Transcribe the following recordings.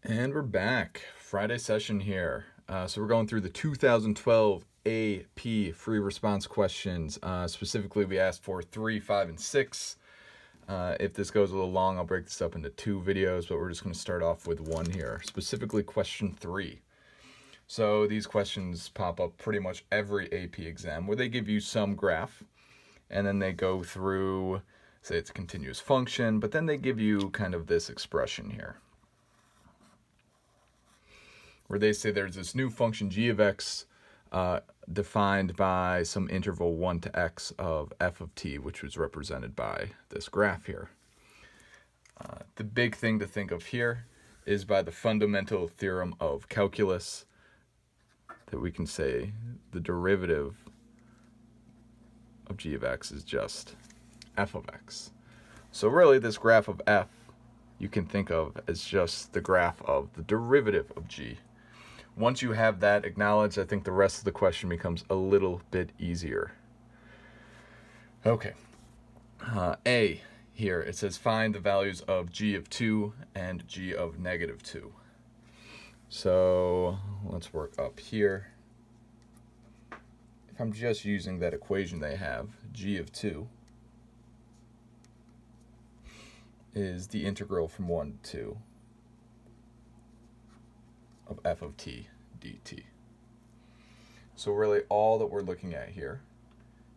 And we're back. Friday session here. So we're going through the 2012 AP free response questions. Specifically, we asked for 3, 5, and 6. If this goes a little long, I'll break this up into 2 videos, but we're just going to start off with 1 here. Specifically, question 3. So these questions pop up pretty much every AP exam where they give you some graph, and then they go through, say it's a continuous function, but then they give you kind of this expression here, where they say there's this new function g of x defined by some interval 1 to x of f of t, which was represented by this graph here. The big thing to think of here is by the fundamental theorem of calculus that we can say the derivative of g of x is just f of x. So really this graph of f you can think of as just the graph of the derivative of g. Once you have that acknowledged, I think the rest of the question becomes a little bit easier. Okay. A here, it says find the values of g of 2 and g of negative 2. So let's work up here. If I'm just using that equation they have, g of 2 is the integral from 1 to 2 of f of t dt. So really all that we're looking at here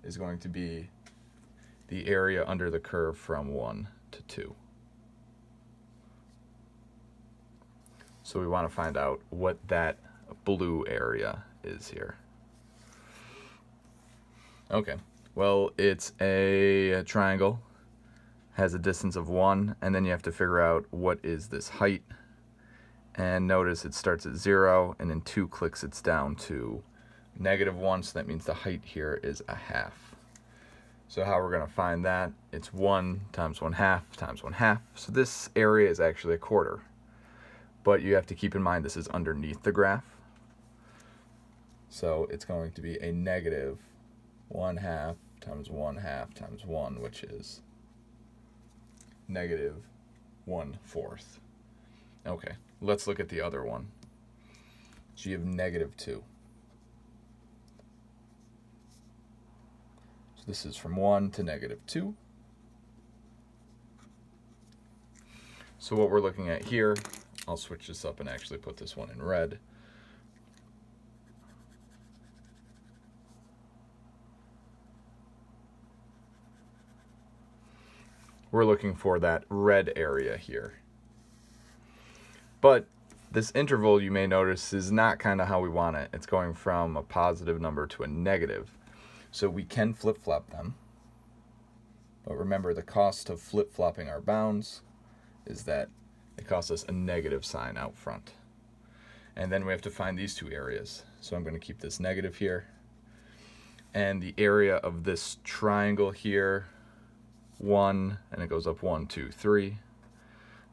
is going to be the area under the curve from 1 to 2. So we want to find out what that blue area is here. Okay, well, it's a triangle, has a distance of 1, and then you have to figure out what is this height. And notice it starts at 0, and in 2 clicks it's down to -1, so that means the height here is a half. So how we're going to find that, it's 1 times 1/2 times 1/2. So this area is actually a quarter. But you have to keep in mind this is underneath the graph. So it's going to be a -1/2 times 1/2 times 1, which is -1/4. Okay, let's look at the other one, g of negative 2. So this is from 1 to -2. So what we're looking at here, I'll switch this up and actually put this one in red. We're looking for that red area here. But this interval, you may notice, is not kind of how we want it. It's going from a positive number to a negative. So we can flip-flop them. But remember, the cost of flip-flopping our bounds is that it costs us a negative sign out front. And then we have to find these two areas. So I'm going to keep this negative here. And the area of this triangle here, 1, and it goes up 1, 2, 3.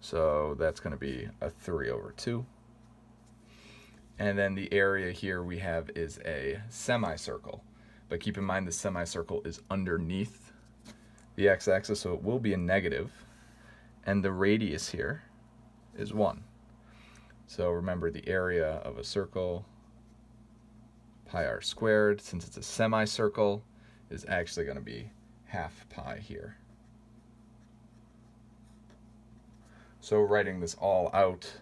So that's going to be a 3/2. And then the area here we have is a semicircle. But keep in mind the semicircle is underneath the x-axis, so it will be a negative. And the radius here is 1. So remember the area of a circle, pi r squared, since it's a semicircle, is actually going to be 1/2 pi here. So writing this all out,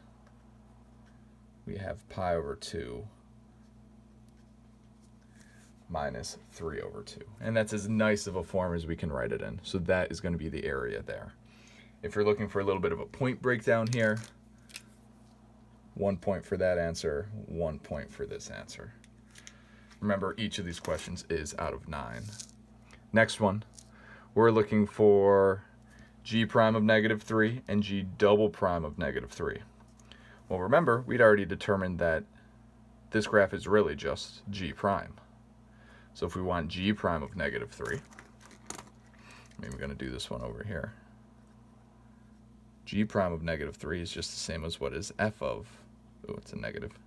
we have pi/2 minus 3/2. And that's as nice of a form as we can write it in. So that is going to be the area there. If you're looking for a little bit of a point breakdown here, 1 point for that answer, 1 point for this answer. Remember, each of these questions is out of 9. Next one, we're looking for g prime of -3 and g double prime of -3. Well, remember, we'd already determined that this graph is really just g prime. So if we want g prime of -3, maybe we're going to do this one over here. G prime of -3 is just the same as what is f of, oh, it's a negative,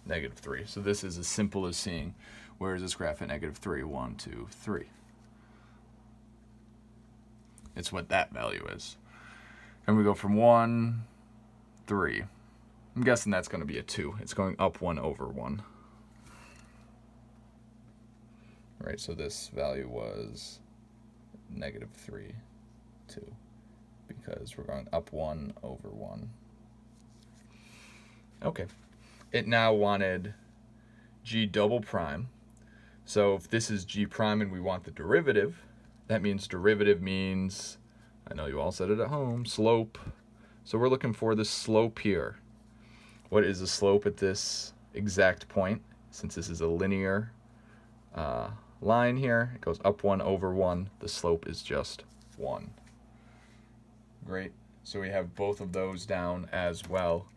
-3. So this is as simple as seeing where is this graph at -3, 1, 2, 3. It's what that value is. And we go from 1, 3. I'm guessing that's going to be a 2. It's going up 1 over 1. Right, so this value was -3, 2, because we're going up 1 over 1. Okay. It now wanted g double prime. So if this is g prime and we want the derivative, that means derivative means, I know you all said it at home, slope. So we're looking for the slope here. What is the slope at this exact point? Since this is a linear line here, it goes up 1 over 1. The slope is just 1. Great. So we have both of those down as well.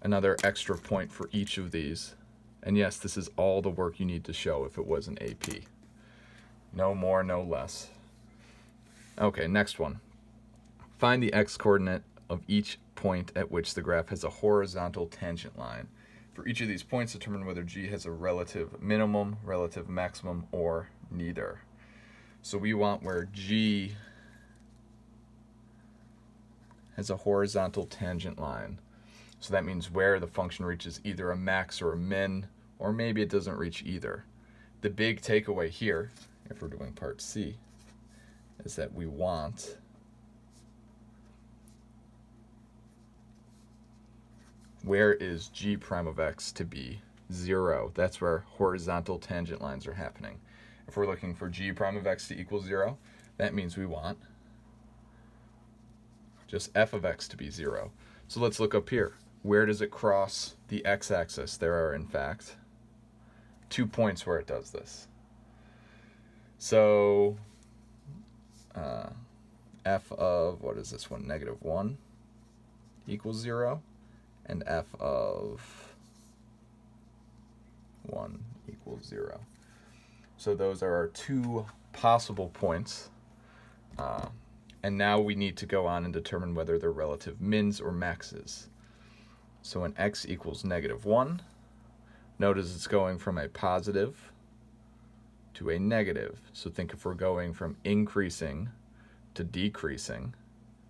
Another extra point for each of these. And yes, this is all the work you need to show if it was an AP. No more, no less. Okay, next one. Find the x-coordinate of each point at which the graph has a horizontal tangent line. For each of these points, determine whether g has a relative minimum, relative maximum, or neither. So we want where g has a horizontal tangent line. So that means where the function reaches either a max or a min, or maybe it doesn't reach either. The big takeaway here, if we're doing part C, is that we want where is g prime of x to be 0. That's where horizontal tangent lines are happening. If we're looking for g prime of x to equal 0, that means we want just f of x to be 0. So let's look up here. Where does it cross the x-axis? There are, in fact, 2 points where it does this. So f of, what is this one, -1 equals 0, and f of 1 equals 0. So those are our 2 possible points. And now we need to go on and determine whether they're relative mins or maxes. So when x equals -1, notice it's going from a positive to a negative. So think if we're going from increasing to decreasing,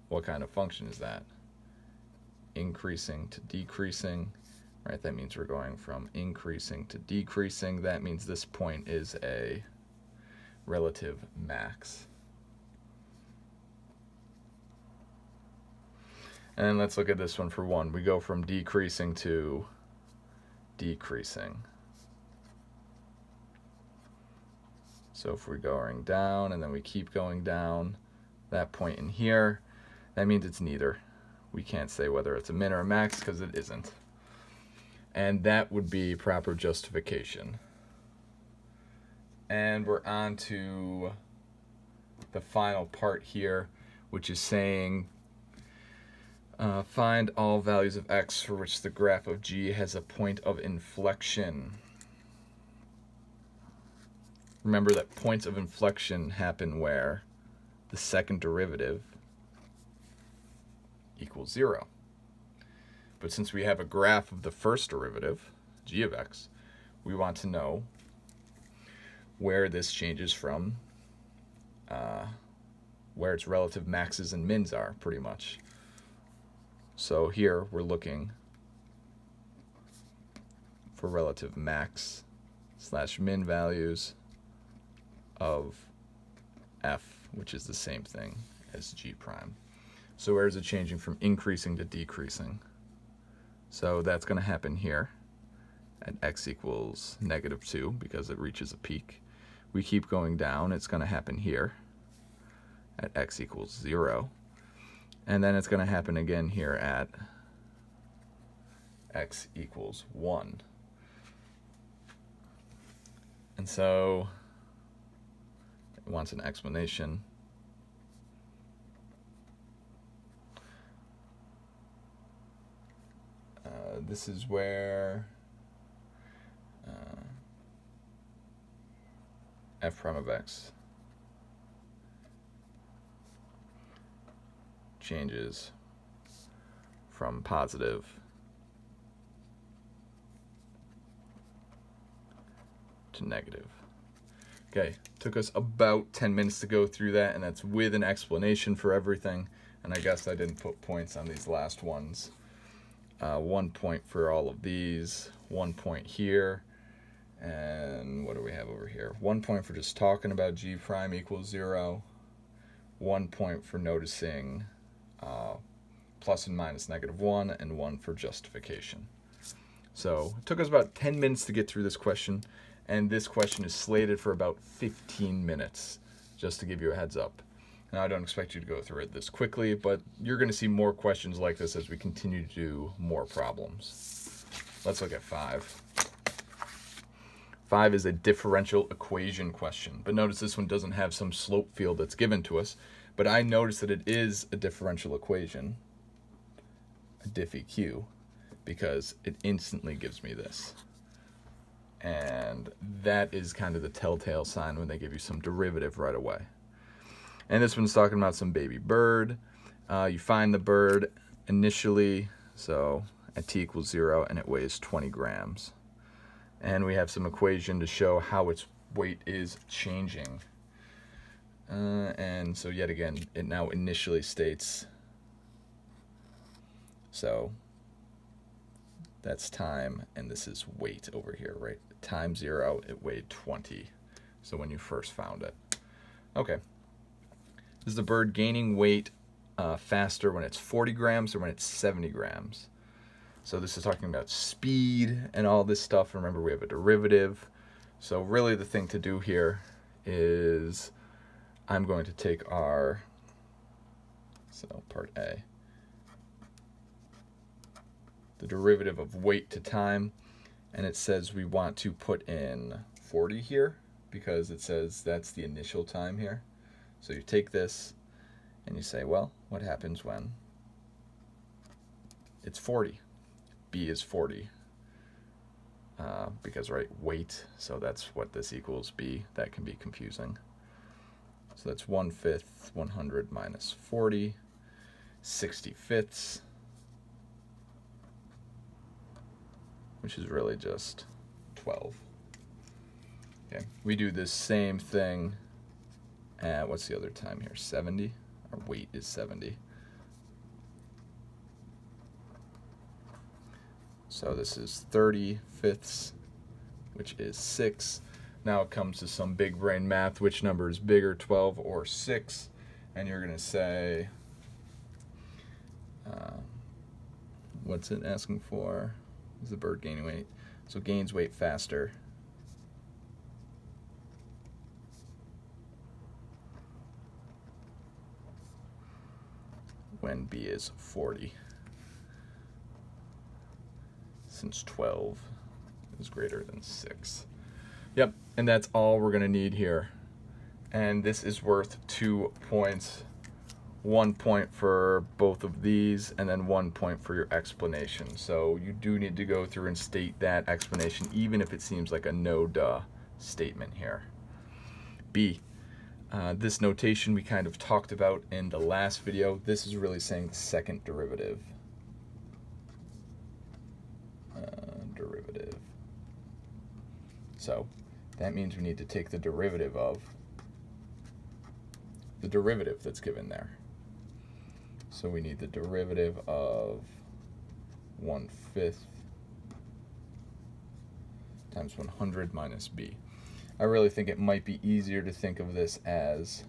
what kind of function is that? Increasing to decreasing, right? That means we're going from increasing to decreasing. That means this point is a relative max. And let's look at this one for 1. We go from decreasing to decreasing. So if we're going down and then we keep going down, that point in here, that means it's neither. We can't say whether it's a min or a max because it isn't. And that would be proper justification. And we're on to the final part here, which is saying find all values of x for which the graph of g has a point of inflection. Remember that points of inflection happen where the second derivative equals 0. But since we have a graph of the first derivative, g of x, we want to know where this changes from, where its relative maxes and mins are, pretty much. So here we're looking for relative max / min values of f, which is the same thing as g prime. So where is it changing from increasing to decreasing? So that's going to happen here at x equals -2 because it reaches a peak. We keep going down, it's going to happen here at x equals 0. And then it's going to happen again here at x equals 1. And so it wants an explanation. This is where f prime of x changes from positive to negative. Okay, took us about 10 minutes to go through that, and that's with an explanation for everything. and I guess I didn't put points on these last ones. 1 point for all of these, 1 point here, and what do we have over here? 1 point for just talking about g prime equals 0, 1 point for noticing plus and minus -1, and 1 for justification. So it took us about 10 minutes to get through this question, and this question is slated for about 15 minutes, just to give you a heads up. Now, I don't expect you to go through it this quickly, but you're going to see more questions like this as we continue to do more problems. Let's look at 5. 5 is a differential equation question, but notice this one doesn't have some slope field that's given to us, but I notice that it is a differential equation, a diff EQ, because it instantly gives me this. And that is kind of the telltale sign when they give you some derivative right away. And this one's talking about some baby bird. You find the bird initially, so at t equals 0, and it weighs 20 grams. And we have some equation to show how its weight is changing. And so yet again, it now initially states, so that's time, and this is weight over here, right? Time 0, it weighed 20. So when you first found it. Okay. Is the bird gaining weight faster when it's 40 grams or when it's 70 grams? So this is talking about speed and all this stuff. Remember, we have a derivative. So really the thing to do here is I'm going to take our, so part A, the derivative of weight to time, and it says we want to put in 40 here because it says that's the initial time here. So you take this and you say, well, what happens when it's 40? B is 40 because, right, weight, so that's what this equals B. That can be confusing. So that's 1/5, 100 minus 40, 65ths, which is really just 12. Okay, we do this same thing at, what's the other time here, 70? Our weight is 70. So this is 30/5, which is 6. Now it comes to some big brain math. Which number is bigger, 12 or 6? And you're going to say, what's it asking for? Is the bird gaining weight? So gains weight faster. When B is 40. Since 12 is greater than 6. Yep, and that's all we're going to need here. And this is worth 2 points. 1 point for both of these, and then 1 point for your explanation. So you do need to go through and state that explanation, even if it seems like a no-duh statement here. B. This notation we kind of talked about in the last video. This is really saying the second derivative. Derivative. So that means we need to take the derivative of the derivative that's given there. So we need the derivative of 1/5 times 100 minus b. I really think it might be easier to think of this as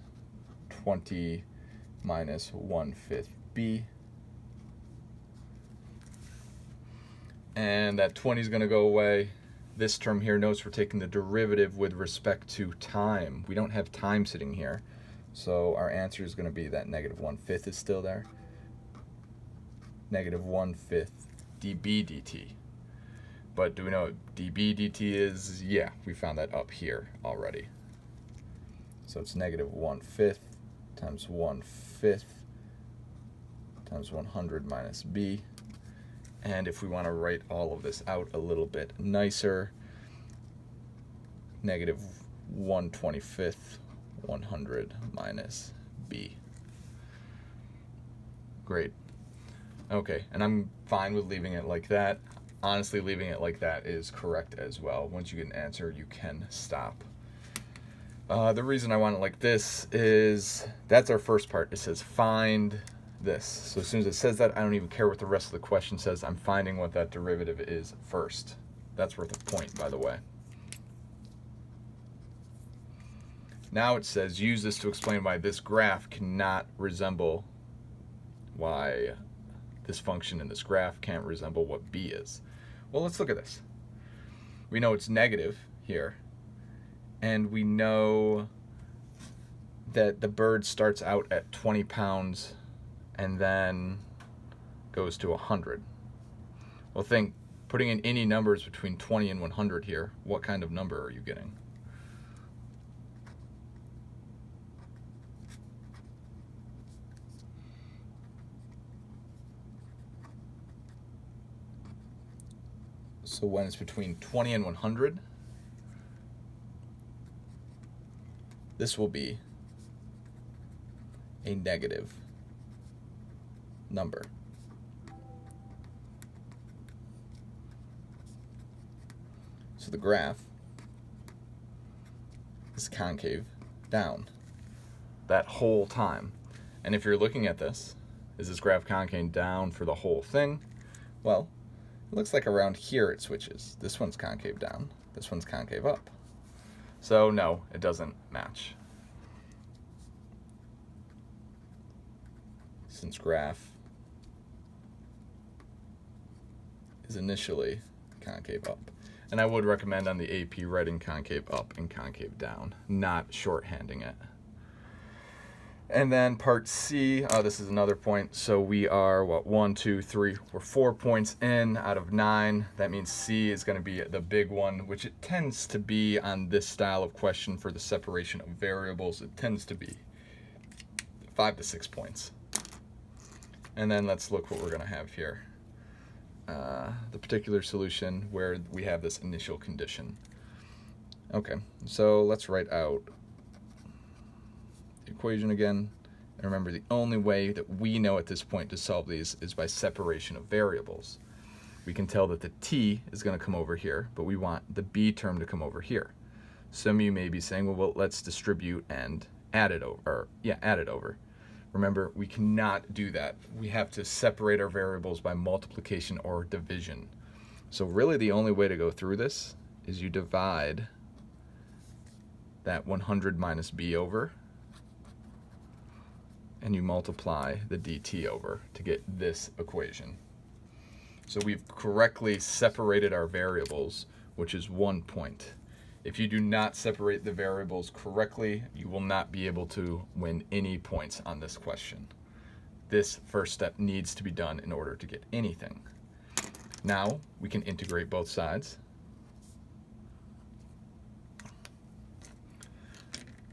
20 minus 1/5 b. And that 20 is going to go away. This term here, notice we're taking the derivative with respect to time. We don't have time sitting here. So our answer is going to be that -1/5 is still there. -1/5 dB dt. But do we know what dB dt is? Yeah, we found that up here already. So it's -1/5 times 1/5 times 100 minus b. And if we want to write all of this out a little bit nicer, -1/25 100 minus b. Great. Okay, and I'm fine with leaving it like that. Honestly, leaving it like that is correct as well. Once you get an answer, you can stop. The reason I want it like this is that's our first part. It says find this. So as soon as it says that, I don't even care what the rest of the question says. I'm finding what that derivative is first. That's worth a point, by the way. Now it says, use this to explain why this graph cannot resemble, why this function in this graph can't resemble what b is. Well, let's look at this. We know it's negative here, and we know that the bird starts out at 20 pounds and then goes to 100. Well, think, putting in any numbers between 20 and 100 here, what kind of number are you getting? So when it's between 20 and 100, this will be a negative number. So the graph is concave down that whole time. And if you're looking at this, is this graph concave down for the whole thing? Well, it looks like around here it switches. This one's concave down, this one's concave up. So no, it doesn't match. Since graph is initially concave up. And I would recommend on the AP writing concave up and concave down, not shorthanding it. And then part C, this is another point. So we are, what, 1, 2, 3, we're 4 points in out of 9. That means C is going to be the big one, which it tends to be on this style of question for the separation of variables. It tends to be 5 to 6 points. And then let's look what we're going to have here. The particular solution where we have this initial condition. Okay, so let's write out the equation again. And remember, the only way that we know at this point to solve these is by separation of variables. We can tell that the t is going to come over here, but we want the b term to come over here. Some of you may be saying, well, let's distribute and add it over. Add it over. Remember, we cannot do that. We have to separate our variables by multiplication or division. So really the only way to go through this is you divide that 100 minus b over, and you multiply the dt over to get this equation. So we've correctly separated our variables, which is 1 point. If you do not separate the variables correctly, you will not be able to win any points on this question. This first step needs to be done in order to get anything. Now we can integrate both sides.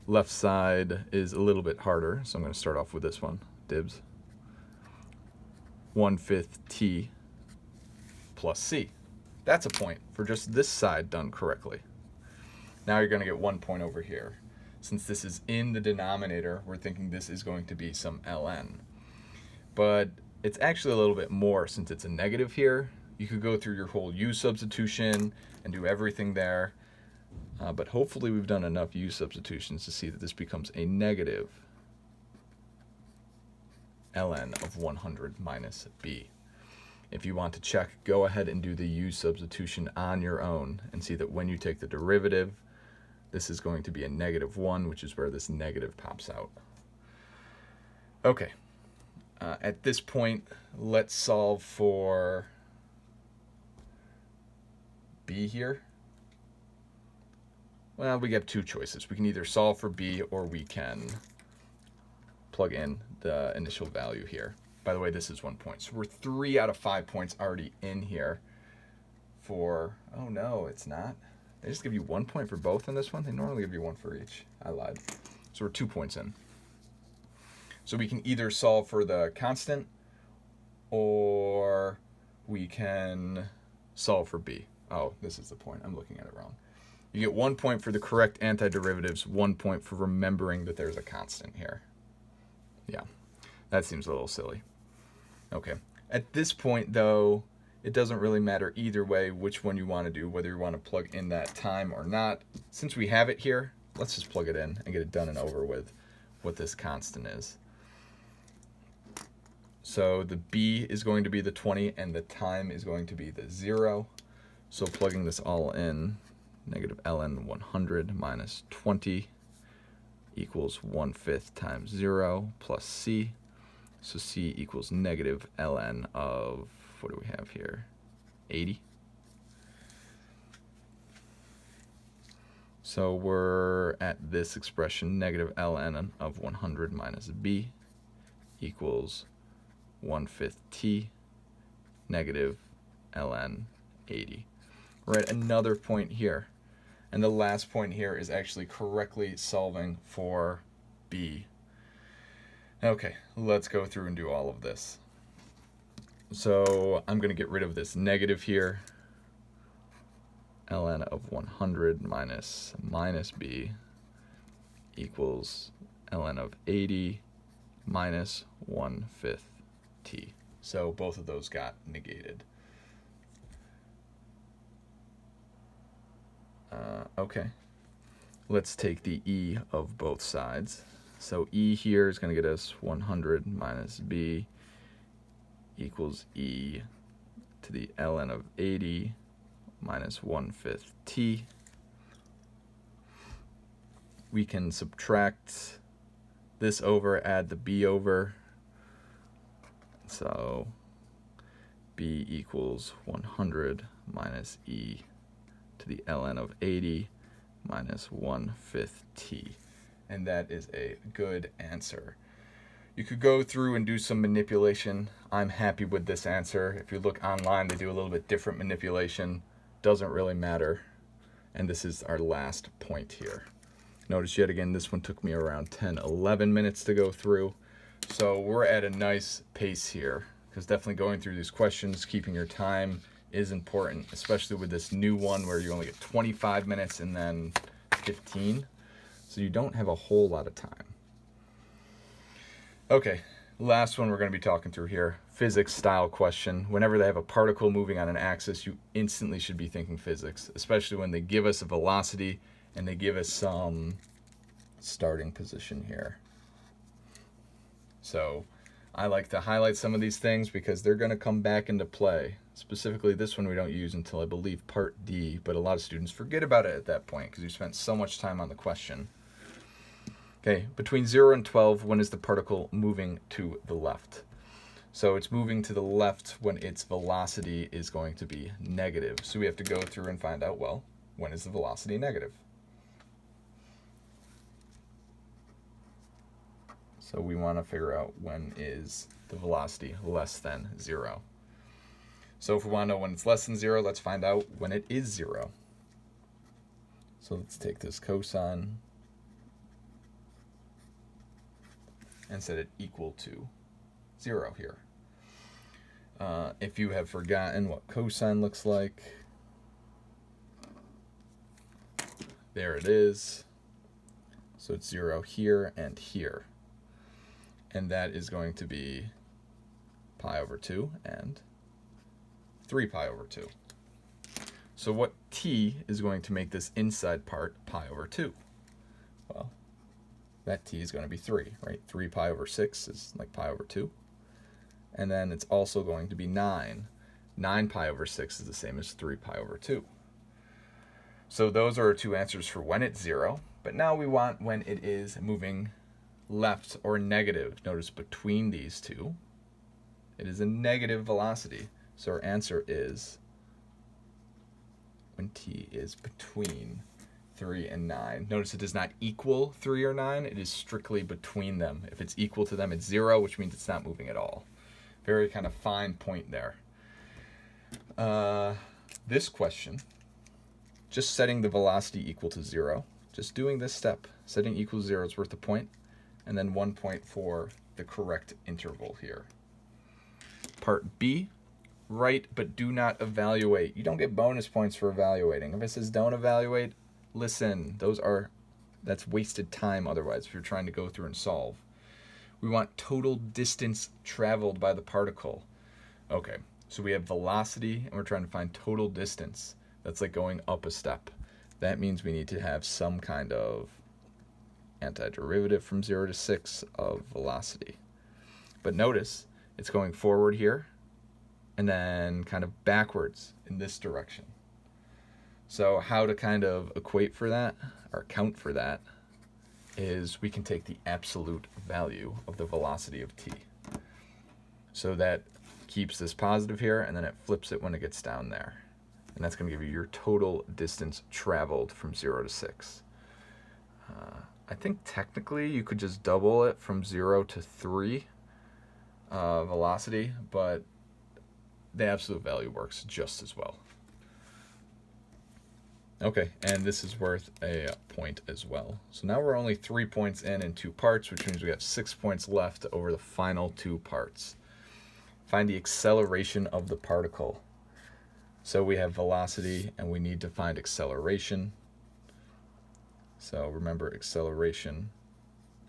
Left side is a little bit harder, so I'm going to start off with this one, dibs. 1/5 t plus c. That's a point for just this side done correctly. Now you're going to get 1 point over here. Since this is in the denominator, we're thinking this is going to be some ln. But it's actually a little bit more since it's a negative here. You could go through your whole u substitution and do everything there. But hopefully we've done enough u substitutions to see that this becomes a negative ln of 100 minus b. If you want to check, go ahead and do the u substitution on your own and see that when you take the derivative, this is going to be a -1, which is where this negative pops out. Okay, at this point, let's solve for b here. Well, we have two choices. We can either solve for b or we can plug in the initial value here. By the way, this is 1 point. So we're 3 out of 5 points already in here for, oh no, it's not. They just give you 1 point for both in this one. They normally give you 1 for each. I lied. So we're 2 points in. So we can either solve for the constant or we can solve for b. Oh, this is the point. I'm looking at it wrong. You get 1 point for the correct antiderivatives, 1 point for remembering that there's a constant here. Yeah, that seems a little silly. Okay, at this point though, it doesn't really matter either way which one you want to do, whether you want to plug in that time or not. Since we have it here, let's just plug it in and get it done and over with what this constant is. So the b is going to be the 20 and the time is going to be the 0. So plugging this all in, negative ln 100 minus 20 equals 1/5 times 0 plus c. So c equals negative ln of, what do we have here, 80. So we're at this expression, negative ln of 100 minus b equals 1/5 t negative ln 80. We're at another point here. And the last point here is actually correctly solving for b. Okay, let's go through and do all of this. So I'm going to get rid of this negative here. Ln of 100 minus b equals ln of 80 minus 1/5 t. So both of those got negated. Okay, let's take the e of both sides. So e here is going to get us 100 minus b equals e to the ln of 80 minus 1/5 t. We can subtract this over, add the b over. So b equals 100 minus e to the ln of 80 minus 1/5 t. And that is a good answer. You could go through and do some manipulation. I'm happy with this answer. If you look online, they do a little bit different manipulation. Doesn't really matter. And this is our last point here. Notice yet again, this one took me around 10-11 minutes to go through. So we're at a nice pace here, because definitely going through these questions, keeping your time is important, especially with this new one where you only get 25 minutes and then 15. So you don't have a whole lot of time. Okay, last one we're going to be talking through here, physics style question. Whenever they have a particle moving on an axis, you instantly should be thinking physics, especially when they give us a velocity and they give us some starting position here. So I like to highlight some of these things because they're going to come back into play. Specifically, this one we don't use until I believe part D, but a lot of students forget about it at that point because you spent so much time on the question. Okay, between 0 and 12, when is the particle moving to the left? So it's moving to the left when its velocity is going to be negative. So we have to go through and find out, well, when is the velocity negative? So we want to figure out when is the velocity less than 0. So if we want to know when it's less than 0, let's find out when it is 0. So let's take this cosine and set it equal to 0 here. If you have forgotten what cosine looks like, there it is. So it's 0 here and here. And that is going to be pi over 2 and 3 pi over 2. So what t is going to make this inside part pi over 2? Well, that t is going to be 3, right? 3 pi over 6 is like pi over 2. And then it's also going to be 9. 9 pi over 6 is the same as 3 pi over 2. So those are our two answers for when it's 0. But now we want when it is moving left or negative. Notice between these two, it is a negative velocity. So our answer is when t is between 3 and 9. Notice it does not equal 3 or 9. It is strictly between them. If it's equal to them, it's 0, which means it's not moving at all. Very kind of fine point there. This question, just setting the velocity equal to 0, just doing this step, setting equal to 0 is worth a point, and then 1 point for the correct interval here. Part B, write but do not evaluate. You don't get bonus points for evaluating. If it says don't evaluate, listen, that's wasted time otherwise if you're trying to go through and solve. We want total distance traveled by the particle. Okay, so we have velocity and we're trying to find total distance. That's like going up a step. That means we need to have some kind of antiderivative from 0 to 6 of velocity. But notice, It's going forward here and then kind of backwards in this direction. So how to kind of equate for that or account for that is we can take the absolute value of the velocity of t. So that keeps this positive here, and then it flips it when it gets down there. And that's going to give you your total distance traveled from 0 to 6. I think technically you could just double it from 0 to 3 velocity, but the absolute value works just as well. Okay, and this is worth a point as well. So now we're only 3 points in 2 parts, which means we have 6 points left over the final 2 parts. Find the acceleration of the particle. So we have velocity, and we need to find acceleration. So remember, acceleration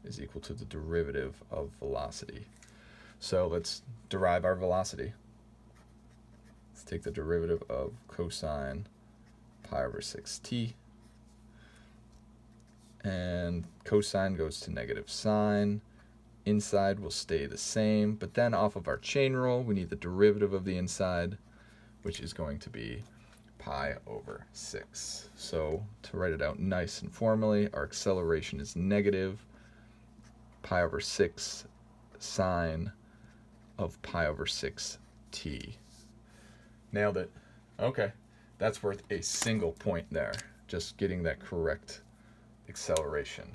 is equal to the derivative of velocity. So let's derive our velocity. Let's take the derivative of cosine pi over 6t. And cosine goes to negative sine. Inside will stay the same, but then off of our chain rule, we need the derivative of the inside, which is going to be pi over 6. So to write it out nice and formally, our acceleration is negative pi over 6 sine of pi over 6t. Nailed it. Okay, that's worth a single point there, just getting that correct acceleration.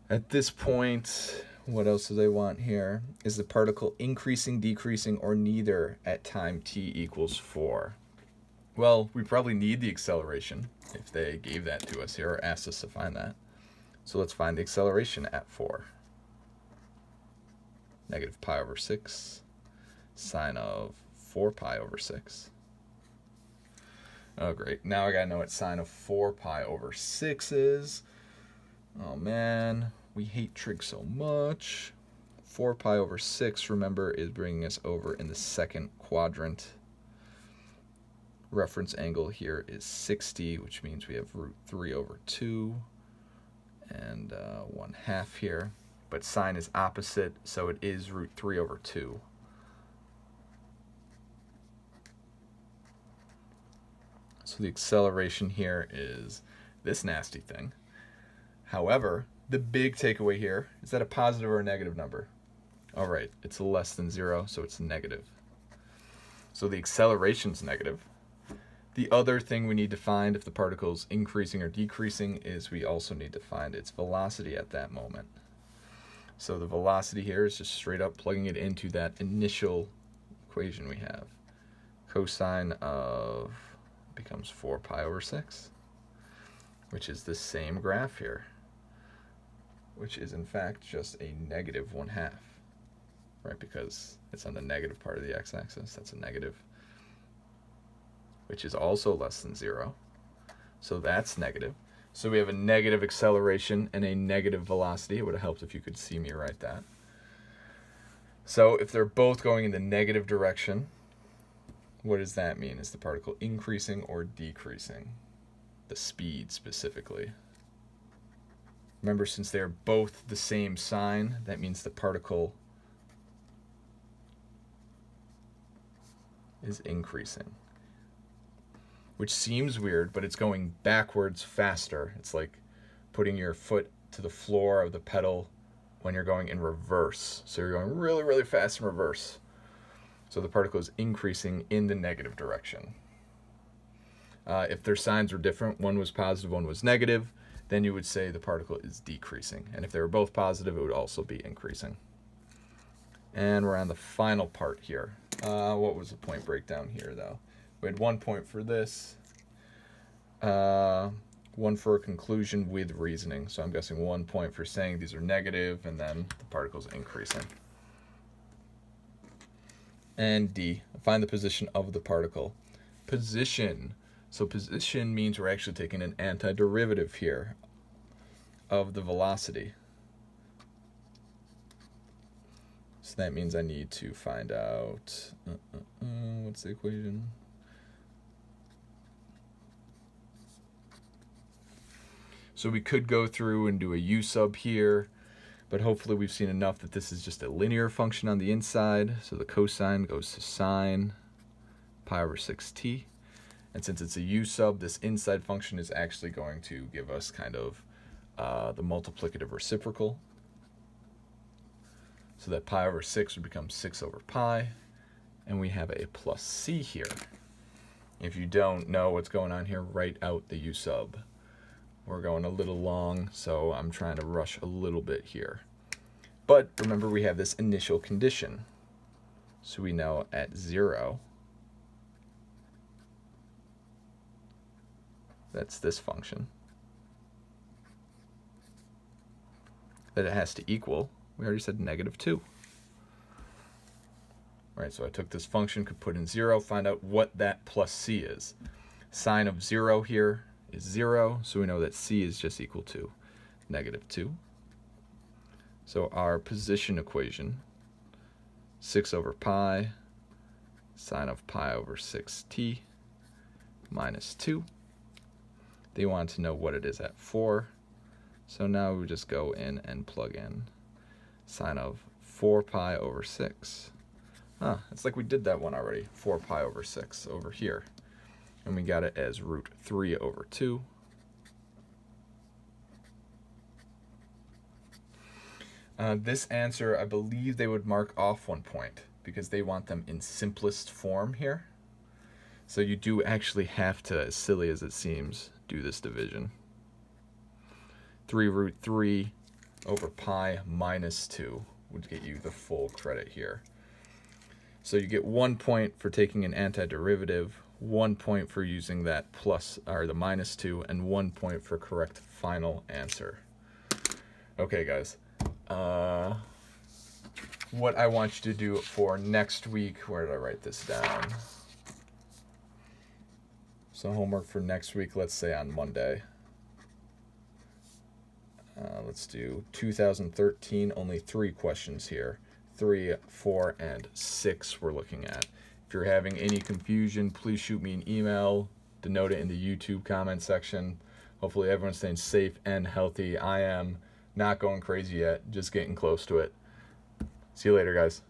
At this point, what else do they want here? Is the particle increasing, decreasing, or neither at time t equals 4? Well, we probably need the acceleration if they gave that to us here or asked us to find that. So let's find the acceleration at 4. Negative pi over 6 sine of 4 pi over 6. Oh, great. Now I got to know what sine of 4 pi over 6 is. Oh, man. We hate trig so much. 4 pi over 6, remember, is bringing us over in the second quadrant. Reference angle here is 60, which means we have root 3 over 2 and 1/2 here. But sine is opposite, so it is root 3 over 2. So the acceleration here is this nasty thing. However, the big takeaway here is that a positive or a negative number. All right, it's less than 0, so it's negative. So the acceleration's negative. The other thing we need to find if the particle is increasing or decreasing is we also need to find its velocity at that moment. So the velocity here is just straight up plugging it into that initial equation we have. Cosine of becomes 4 pi over 6, which is the same graph here, which is in fact just a negative 1/2, right? Because it's on the negative part of the x-axis. That's a negative, which is also less than 0. So that's negative. So we have a negative acceleration and a negative velocity. It would have helped if you could see me write that. So if they're both going in the negative direction, what does that mean? Is the particle increasing or decreasing? The speed specifically. Remember, since they're both the same sign, that means the particle is increasing. Which seems weird, but it's going backwards faster. It's like putting your foot to the floor of the pedal when you're going in reverse. So you're going really, really fast in reverse. So the particle is increasing in the negative direction. If their signs were different, one was positive, one was negative, then you would say the particle is decreasing. And if they were both positive, it would also be increasing. And we're on the final part here. What was the point breakdown here, though? We had 1 point for this, 1 for a conclusion with reasoning. So I'm guessing 1 point for saying these are negative, and then the particle's increasing. And D, find the position of the particle. Position. So position means we're actually taking an antiderivative here of the velocity. So that means I need to find out, what's the equation? So we could go through and do a U sub here, but hopefully we've seen enough that this is just a linear function on the inside. So the cosine goes to sine pi over 6t. And since it's a u sub, this inside function is actually going to give us kind of the multiplicative reciprocal. So that pi over 6 would become 6 over pi. And we have a plus c here. If you don't know what's going on here, write out the u sub. We're going a little long, so I'm trying to rush a little bit here. But remember, we have this initial condition. So we know at 0, that's this function, that it has to equal, we already said -2. Right, so I took this function, could put in 0, find out what that plus c is. Sine of 0 here is 0, so we know that c is just equal to -2. So our position equation, 6 over pi, sine of pi over 6t minus 2. They want to know what it is at 4. So now we just go in and plug in sine of 4 pi over 6. It's like we did that one already, 4 pi over 6 over here. And we got it as root 3 over 2. This answer, I believe they would mark off 1 point because they want them in simplest form here. So you do actually have to, as silly as it seems, do this division. 3 root 3 over pi minus 2 would get you the full credit here. So you get 1 point for taking an antiderivative, 1 point for using that plus or the minus 2, and 1 point for correct final answer. Okay, guys. What I want you to do for next week, where did I write this down? So homework for next week, let's say on Monday. Let's do 2013, only 3 questions here. 3, 4, and 6 we're looking at. If you're having any confusion, please shoot me an email, denote it in the YouTube comment section. Hopefully everyone's staying safe and healthy. I am not going crazy yet, just getting close to it. See you later, guys.